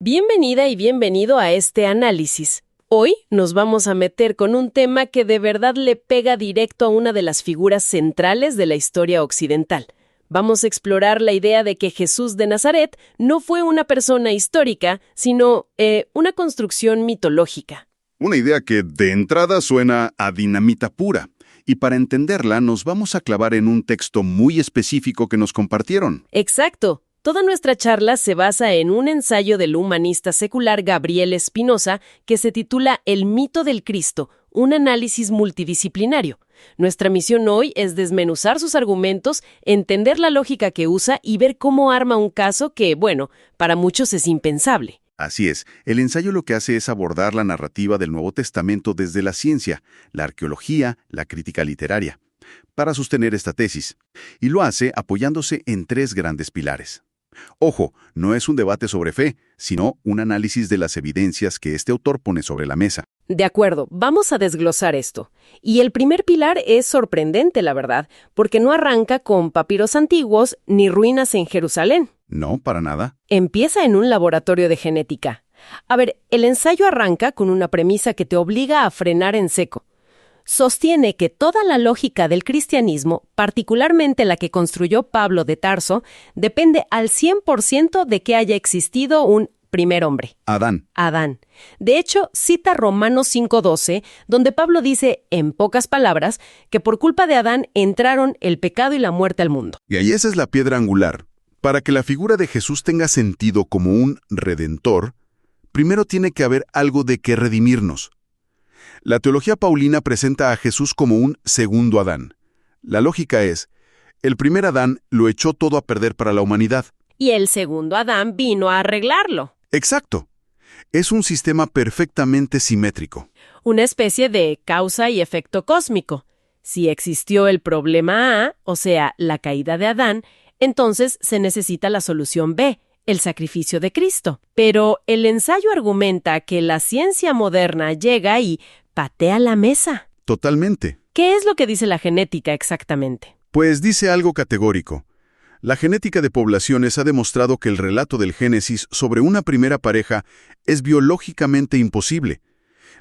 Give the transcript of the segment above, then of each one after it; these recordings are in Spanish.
Bienvenida y bienvenido a este análisis. Hoy nos vamos a meter con un tema que de verdad le pega directo a una de las figuras centrales de la historia occidental. Vamos a explorar la idea de que Jesús de Nazaret no fue una persona histórica, sino una construcción mitológica. Una idea que de entrada suena a dinamita pura. Y para entenderla nos vamos a clavar en un texto muy específico que nos compartieron. Exacto. Toda nuestra charla se basa en un ensayo del humanista secular Gabriel Espinosa que se titula El mito del Cristo, un análisis multidisciplinario. Nuestra misión hoy es desmenuzar sus argumentos, entender la lógica que usa y ver cómo arma un caso que, bueno, para muchos es impensable. Así es, el ensayo lo que hace es abordar la narrativa del Nuevo Testamento desde la ciencia, la arqueología, la crítica literaria, para sostener esta tesis. Y lo hace apoyándose en tres grandes pilares. Ojo, no es un debate sobre fe, sino un análisis de las evidencias que este autor pone sobre la mesa. De acuerdo, vamos a desglosar esto. Y el primer pilar es sorprendente, la verdad, porque no arranca con papiros antiguos ni ruinas en Jerusalén. No, para nada. Empieza en un laboratorio de genética. A ver, el ensayo arranca con una premisa que te obliga a frenar en seco. Sostiene que toda la lógica del cristianismo, particularmente la que construyó Pablo de Tarso, depende al 100% de que haya existido un primer hombre. Adán. De hecho, cita Romanos 5:12, donde Pablo dice, en pocas palabras, que por culpa de Adán entraron el pecado y la muerte al mundo. Y ahí esa es la piedra angular. Para que la figura de Jesús tenga sentido como un redentor, primero tiene que haber algo de que redimirnos. La teología paulina presenta a Jesús como un segundo Adán. La lógica es, el primer Adán lo echó todo a perder para la humanidad. Y el segundo Adán vino a arreglarlo. Exacto. Es un sistema perfectamente simétrico. Una especie de causa y efecto cósmico. Si existió el problema A, o sea, la caída de Adán, entonces se necesita la solución B, el sacrificio de Cristo. Pero el ensayo argumenta que la ciencia moderna llega y patea la mesa. Totalmente. ¿Qué es lo que dice la genética exactamente? Pues dice algo categórico. La genética de poblaciones ha demostrado que el relato del Génesis sobre una primera pareja es biológicamente imposible.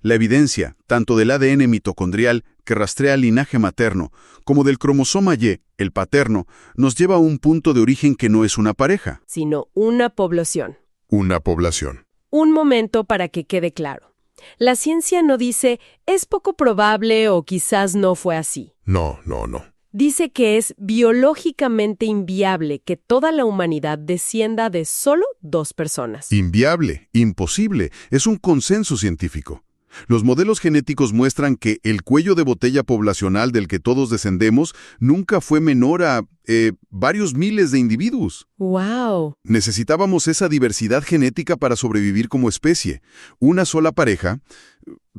La evidencia, tanto del ADN mitocondrial que rastrea el linaje materno, como del cromosoma Y, el paterno, nos lleva a un punto de origen que no es una pareja, sino una población. Una población. Un momento para que quede claro. La ciencia no dice, es poco probable o quizás no fue así. No. Dice que es biológicamente inviable que toda la humanidad descienda de solo dos personas. Inviable, imposible, es un consenso científico. Los modelos genéticos muestran que el cuello de botella poblacional del que todos descendemos nunca fue menor a varios miles de individuos. ¡Wow! Necesitábamos esa diversidad genética para sobrevivir como especie. Una sola pareja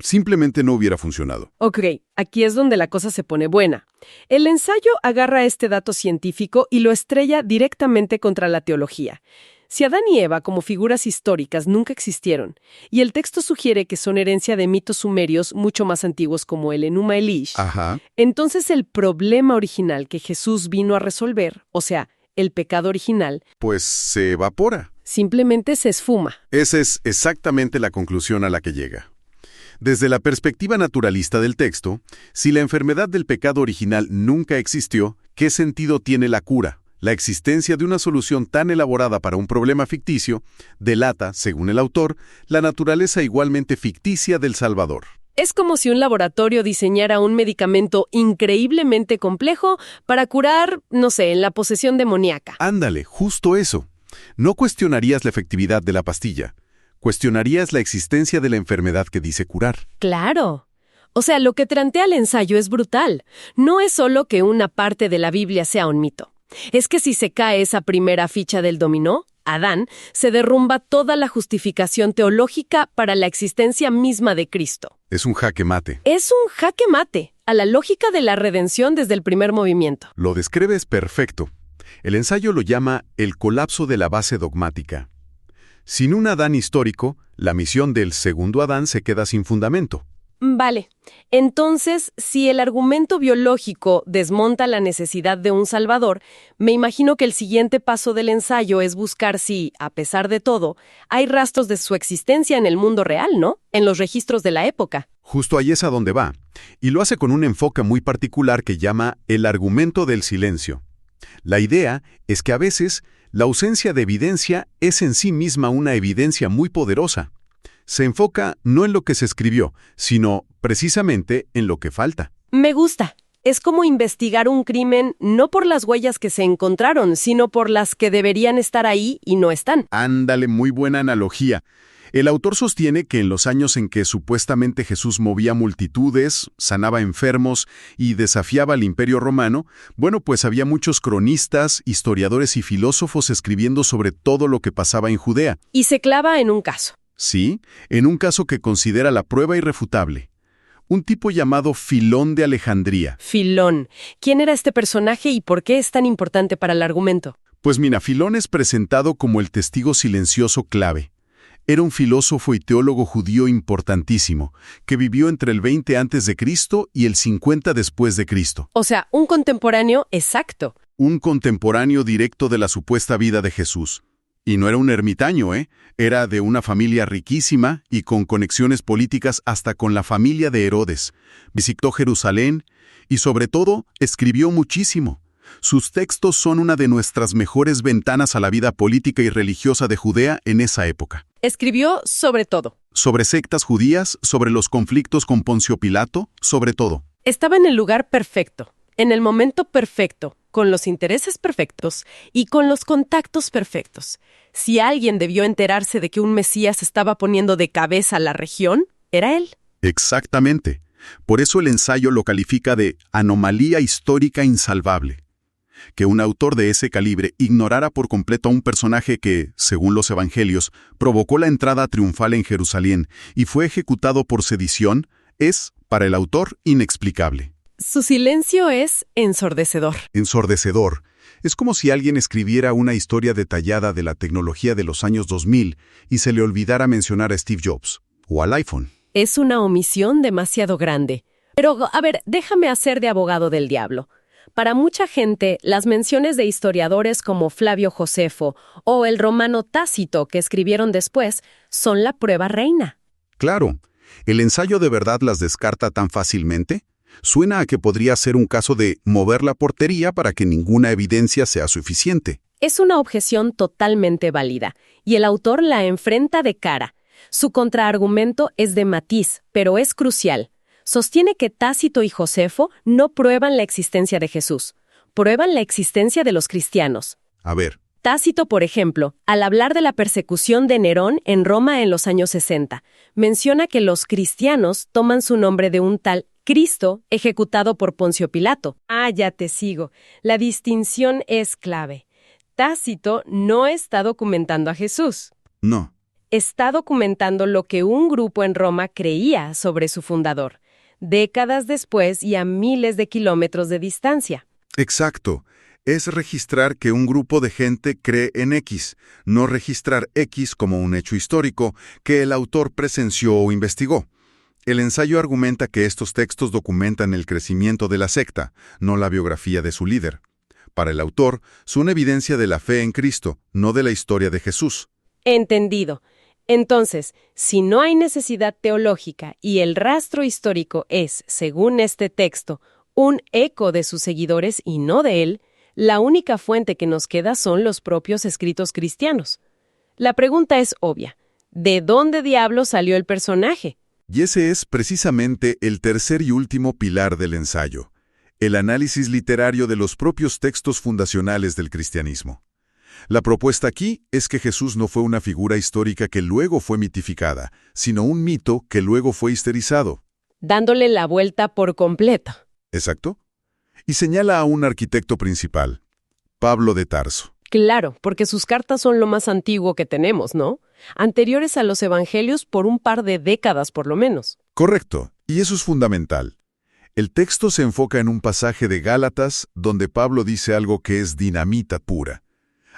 simplemente no hubiera funcionado. Ok, aquí es donde la cosa se pone buena. El ensayo agarra este dato científico y lo estrella directamente contra la teología. Si Adán y Eva como figuras históricas nunca existieron, y el texto sugiere que son herencia de mitos sumerios mucho más antiguos como el Enuma Elish, entonces el problema original que Jesús vino a resolver, o sea, el pecado original, pues se evapora. Simplemente se esfuma. Esa es exactamente la conclusión a la que llega. Desde la perspectiva naturalista del texto, si la enfermedad del pecado original nunca existió, ¿qué sentido tiene la cura? La existencia de una solución tan elaborada para un problema ficticio delata, según el autor, la naturaleza igualmente ficticia del Salvador. Es como si un laboratorio diseñara un medicamento increíblemente complejo para curar, no sé, en la posesión demoníaca. Ándale, justo eso. No cuestionarías la efectividad de la pastilla. Cuestionarías la existencia de la enfermedad que dice curar. Claro. O sea, lo que plantea el ensayo es brutal. No es solo que una parte de la Biblia sea un mito. Es que si se cae esa primera ficha del dominó, Adán, se derrumba toda la justificación teológica para la existencia misma de Cristo. Es un jaque mate. Es un jaque mate a la lógica de la redención desde el primer movimiento. Lo describes perfecto. El ensayo lo llama el colapso de la base dogmática. Sin un Adán histórico, la misión del segundo Adán se queda sin fundamento. Vale. Entonces, si el argumento biológico desmonta la necesidad de un salvador, me imagino que el siguiente paso del ensayo es buscar si, a pesar de todo, hay rastros de su existencia en el mundo real, ¿no? En los registros de la época. Justo ahí es a donde va, y lo hace con un enfoque muy particular que llama el argumento del silencio. La idea es que a veces la ausencia de evidencia es en sí misma una evidencia muy poderosa. Se enfoca no en lo que se escribió, sino precisamente en lo que falta. Me gusta. Es como investigar un crimen no por las huellas que se encontraron, sino por las que deberían estar ahí y no están. Ándale, muy buena analogía. El autor sostiene que en los años en que supuestamente Jesús movía multitudes, sanaba enfermos y desafiaba al Imperio Romano, bueno, pues había muchos cronistas, historiadores y filósofos escribiendo sobre todo lo que pasaba en Judea. Y se clava en un caso. Sí, en un caso que considera la prueba irrefutable. Un tipo llamado Filón de Alejandría. Filón. ¿Quién era este personaje y por qué es tan importante para el argumento? Pues mira, Filón es presentado como el testigo silencioso clave. Era un filósofo y teólogo judío importantísimo, que vivió entre el 20 a.C. y el 50 después de Cristo. O sea, un contemporáneo exacto. Un contemporáneo directo de la supuesta vida de Jesús. Y no era un ermitaño, ¿eh? Era de una familia riquísima y con conexiones políticas hasta con la familia de Herodes. Visitó Jerusalén y, sobre todo, escribió muchísimo. Sus textos son una de nuestras mejores ventanas a la vida política y religiosa de Judea en esa época. Escribió sobre todo. Sobre sectas judías, sobre los conflictos con Poncio Pilato, sobre todo. Estaba en el lugar perfecto, en el momento perfecto, con los intereses perfectos y con los contactos perfectos. Si alguien debió enterarse de que un Mesías estaba poniendo de cabeza a la región, era él. Exactamente. Por eso el ensayo lo califica de anomalía histórica insalvable. Que un autor de ese calibre ignorara por completo a un personaje que, según los evangelios, provocó la entrada triunfal en Jerusalén y fue ejecutado por sedición, es, para el autor, inexplicable. Su silencio es ensordecedor. Ensordecedor. Es como si alguien escribiera una historia detallada de la tecnología de los años 2000 y se le olvidara mencionar a Steve Jobs o al iPhone. Es una omisión demasiado grande. Pero, a ver, déjame hacer de abogado del diablo. Para mucha gente, las menciones de historiadores como Flavio Josefo o el romano Tácito que escribieron después son la prueba reina. Claro. ¿El ensayo de verdad las descarta tan fácilmente? Suena a que podría ser un caso de mover la portería para que ninguna evidencia sea suficiente. Es una objeción totalmente válida, y el autor la enfrenta de cara. Su contraargumento es de matiz, pero es crucial. Sostiene que Tácito y Josefo no prueban la existencia de Jesús, prueban la existencia de los cristianos. A ver. Tácito, por ejemplo, al hablar de la persecución de Nerón en Roma en los años 60, menciona que los cristianos toman su nombre de un tal Cristo ejecutado por Poncio Pilato. Ah, ya te sigo. La distinción es clave. Tácito no está documentando a Jesús. No. Está documentando lo que un grupo en Roma creía sobre su fundador, décadas después y a miles de kilómetros de distancia. Exacto. Es registrar que un grupo de gente cree en X, no registrar X como un hecho histórico que el autor presenció o investigó. El ensayo argumenta que estos textos documentan el crecimiento de la secta, no la biografía de su líder. Para el autor, son evidencia de la fe en Cristo, no de la historia de Jesús. Entendido. Entonces, si no hay necesidad teológica y el rastro histórico es, según este texto, un eco de sus seguidores y no de él, la única fuente que nos queda son los propios escritos cristianos. La pregunta es obvia. ¿De dónde diablos salió el personaje? Y ese es precisamente el tercer y último pilar del ensayo, el análisis literario de los propios textos fundacionales del cristianismo. La propuesta aquí es que Jesús no fue una figura histórica que luego fue mitificada, sino un mito que luego fue histerizado. Dándole la vuelta por completo. ¿Exacto? Y señala a un arquitecto principal, Pablo de Tarso. Claro, porque sus cartas son lo más antiguo que tenemos, ¿no? Anteriores a los evangelios por un par de décadas por lo menos. Correcto, y eso es fundamental. El texto se enfoca en un pasaje de Gálatas donde Pablo dice algo que es dinamita pura.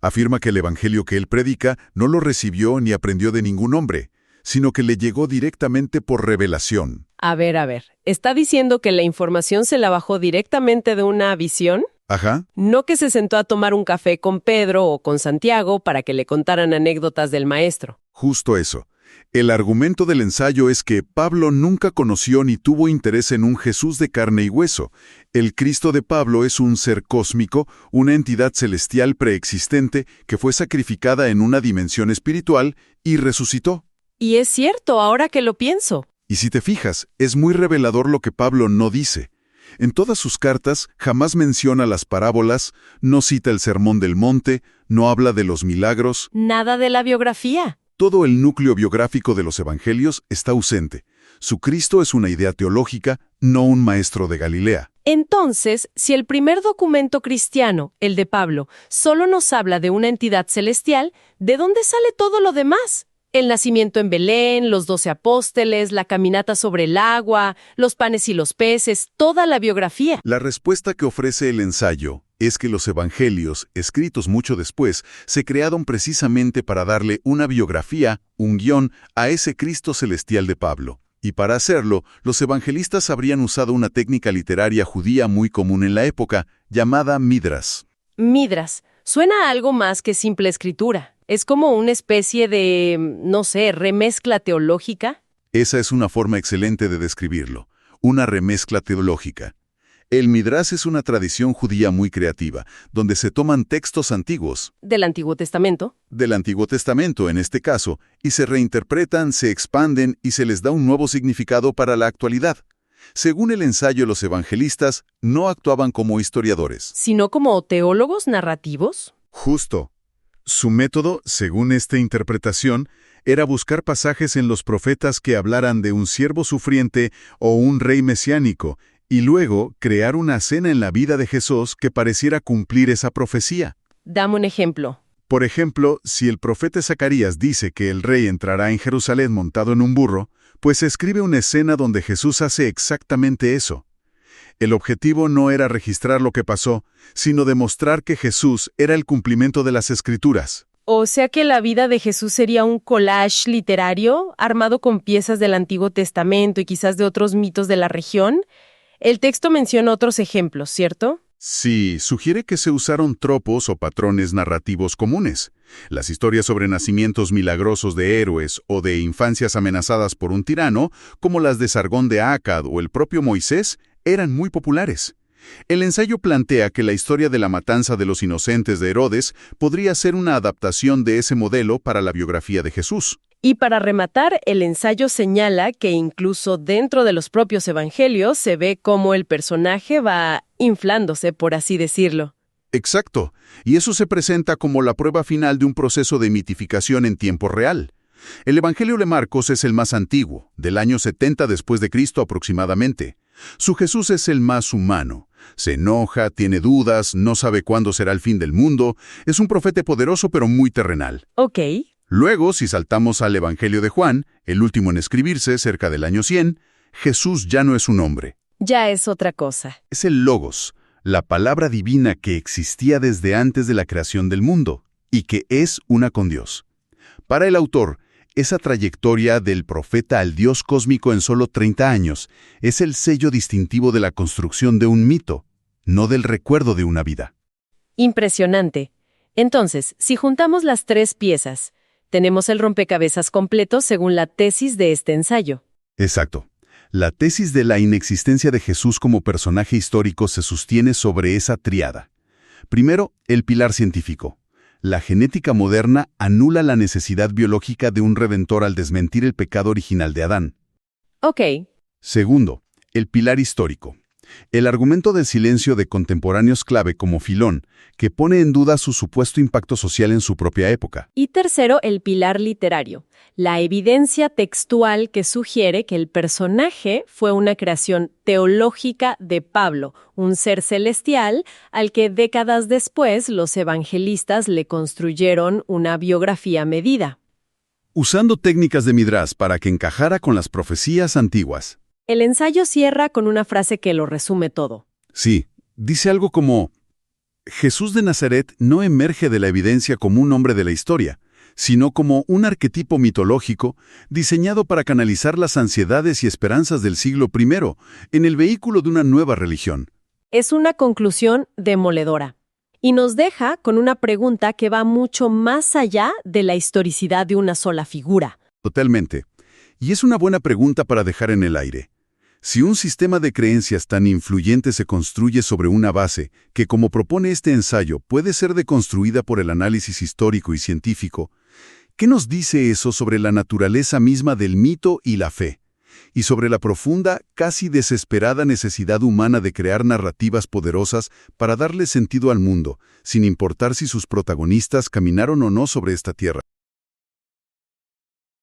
Afirma que el evangelio que él predica no lo recibió ni aprendió de ningún hombre, sino que le llegó directamente por revelación. A ver, ¿está diciendo que la información se la bajó directamente de una visión? Ajá. No que se sentó a tomar un café con Pedro o con Santiago para que le contaran anécdotas del maestro. Justo eso. El argumento del ensayo es que Pablo nunca conoció ni tuvo interés en un Jesús de carne y hueso. El Cristo de Pablo es un ser cósmico, una entidad celestial preexistente que fue sacrificada en una dimensión espiritual y resucitó. Y es cierto, ahora que lo pienso. Y si te fijas, es muy revelador lo que Pablo no dice. En todas sus cartas jamás menciona las parábolas, no cita el Sermón del Monte, no habla de los milagros. Nada de la biografía. Todo el núcleo biográfico de los evangelios está ausente. Su Cristo es una idea teológica, no un maestro de Galilea. Entonces, si el primer documento cristiano, el de Pablo, solo nos habla de una entidad celestial, ¿de dónde sale todo lo demás? El nacimiento en Belén, los 12 apóstoles, la caminata sobre el agua, los panes y los peces, toda la biografía. La respuesta que ofrece el ensayo es que los evangelios, escritos mucho después, se crearon precisamente para darle una biografía, un guión, a ese Cristo celestial de Pablo. Y para hacerlo, los evangelistas habrían usado una técnica literaria judía muy común en la época, llamada Midras. Midras. Suena a algo más que simple escritura. Es como una especie de, no sé, remezcla teológica. Esa es una forma excelente de describirlo, una remezcla teológica. El Midrash es una tradición judía muy creativa, donde se toman textos antiguos, Del Antiguo Testamento. del Antiguo Testamento en este caso, y se reinterpretan, se expanden y se les da un nuevo significado para la actualidad. Según el ensayo, los evangelistas no actuaban como historiadores. Sino como teólogos narrativos. Justo. Su método, según esta interpretación, era buscar pasajes en los profetas que hablaran de un siervo sufriente o un rey mesiánico, y luego crear una escena en la vida de Jesús que pareciera cumplir esa profecía. Dame un ejemplo. Por ejemplo, si el profeta Zacarías dice que el rey entrará en Jerusalén montado en un burro, pues escribe una escena donde Jesús hace exactamente eso. El objetivo no era registrar lo que pasó, sino demostrar que Jesús era el cumplimiento de las Escrituras. O sea que la vida de Jesús sería un collage literario armado con piezas del Antiguo Testamento y quizás de otros mitos de la región. El texto menciona otros ejemplos, ¿cierto? Sí, sugiere que se usaron tropos o patrones narrativos comunes. Las historias sobre nacimientos milagrosos de héroes o de infancias amenazadas por un tirano, como las de Sargón de Akkad o el propio Moisés, eran muy populares. El ensayo plantea que la historia de la matanza de los inocentes de Herodes podría ser una adaptación de ese modelo para la biografía de Jesús. Y para rematar, el ensayo señala que incluso dentro de los propios evangelios se ve cómo el personaje va inflándose, por así decirlo. Exacto, y eso se presenta como la prueba final de un proceso de mitificación en tiempo real. El Evangelio de Marcos es el más antiguo, del año 70 después de Cristo aproximadamente. Su Jesús es el más humano. Se enoja, tiene dudas, no sabe cuándo será el fin del mundo. Es un profeta poderoso pero muy terrenal. Ok. Luego, si saltamos al Evangelio de Juan, el último en escribirse, cerca del año 100, Jesús ya no es un hombre. Ya es otra cosa. Es el Logos, la palabra divina que existía desde antes de la creación del mundo y que es una con Dios. Para el autor, esa trayectoria del profeta al Dios cósmico en solo 30 años es el sello distintivo de la construcción de un mito, no del recuerdo de una vida. Impresionante. Entonces, si juntamos las tres piezas, tenemos el rompecabezas completo según la tesis de este ensayo. Exacto. La tesis de la inexistencia de Jesús como personaje histórico se sostiene sobre esa tríada. Primero, el pilar científico. La genética moderna anula la necesidad biológica de un redentor al desmentir el pecado original de Adán. Ok. Segundo, el pilar histórico. El argumento del silencio de contemporáneos clave como Filón, que pone en duda su supuesto impacto social en su propia época. Y tercero, el pilar literario. La evidencia textual que sugiere que el personaje fue una creación teológica de Pablo, un ser celestial al que décadas después los evangelistas le construyeron una biografía medida. Usando técnicas de Midrash para que encajara con las profecías antiguas. El ensayo cierra con una frase que lo resume todo. Sí, dice algo como: Jesús de Nazaret no emerge de la evidencia como un hombre de la historia, sino como un arquetipo mitológico diseñado para canalizar las ansiedades y esperanzas del siglo I en el vehículo de una nueva religión. Es una conclusión demoledora. Y nos deja con una pregunta que va mucho más allá de la historicidad de una sola figura. Totalmente. Y es una buena pregunta para dejar en el aire. Si un sistema de creencias tan influyente se construye sobre una base que, como propone este ensayo, puede ser deconstruida por el análisis histórico y científico, ¿qué nos dice eso sobre la naturaleza misma del mito y la fe? Y sobre la profunda, casi desesperada necesidad humana de crear narrativas poderosas para darle sentido al mundo, sin importar si sus protagonistas caminaron o no sobre esta tierra.